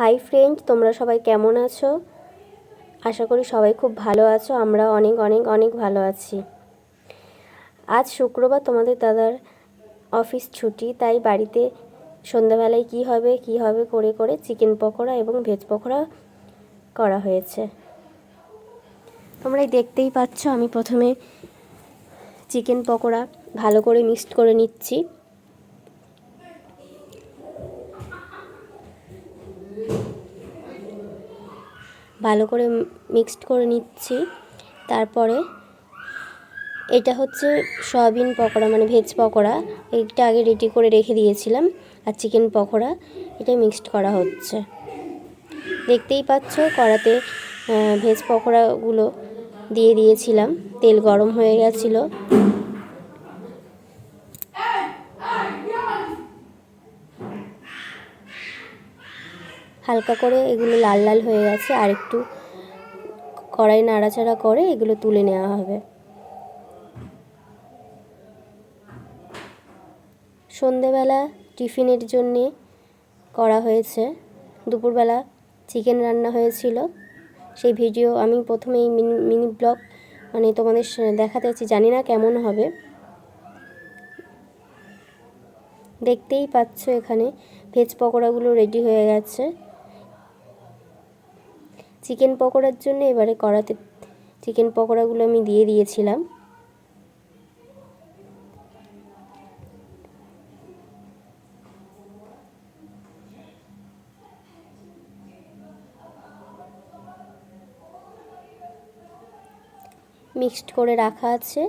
Hi friend, তোমরা সবাই কেমন আছো? আশা করি সবাই খুব ভালো আছো। আমরা অনেক অনেক অনেক ভালো আছি। আজ শুক্রবার, তোমাদের দাদার অফিস ছুটি, তাই বাড়িতে সন্ধ্যাবেলায় কি হবে করে করে চিকেন পকোড়া এবং ভেজ পকোড়া করা হয়েছে। তোমরাই দেখতেই পাচ্ছ, আমি প্রথমে চিকেন পকোড়া ভালো করে মিক্সড করে নিচ্ছি। ভালো করে মিক্সড করে নিচ্ছি। তারপরে এটা হচ্ছে সয়াবিন পকোড়া, মানে ভেজ পকোড়া। এইটা আগে রেডি করে রেখে দিয়েছিলাম। আর চিকেন পকোড়া এটা মিক্সড করা হচ্ছে। দেখতেই পাচ্ছ, কড়াতে ভেজ পকোড়াগুলো দিয়ে দিয়েছিলাম। তেল গরম হয়ে গেছিলো। হালকা করে এগুলো লাল লাল হয়ে গেছে, আর একটু কড়াই নাড়াচাড়া করে এগুলো তুলে নেওয়া হবে। সন্ধেবেলা টিফিনের জন্যে করা হয়েছে। দুপুরবেলা চিকেন রান্না হয়েছিল, সেই ভিডিও আমি প্রথমেই মিনি ব্লগ মানে তোমাদের দেখাতে চাচ্ছি। জানি না কেমন হবে। দেখতেই পাচ্ছ, এখানে ভেজ পকোড়াগুলো রেডি হয়ে গেছে। চিকেন পকোড়ার জন্য এবারে কড়াতে চিকেন পকোড়াগুলো আমি দিয়ে দিয়েছিলাম। মিক্সড করে রাখা আছে।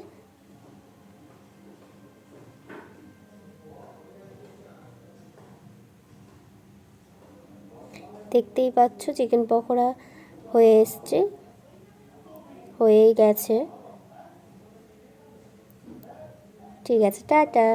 দেখতেই পাচ্ছ, চিকেন পকোড়া হয়ে এসছে, হয়েই গেছে। ঠিক আছে, টাটা।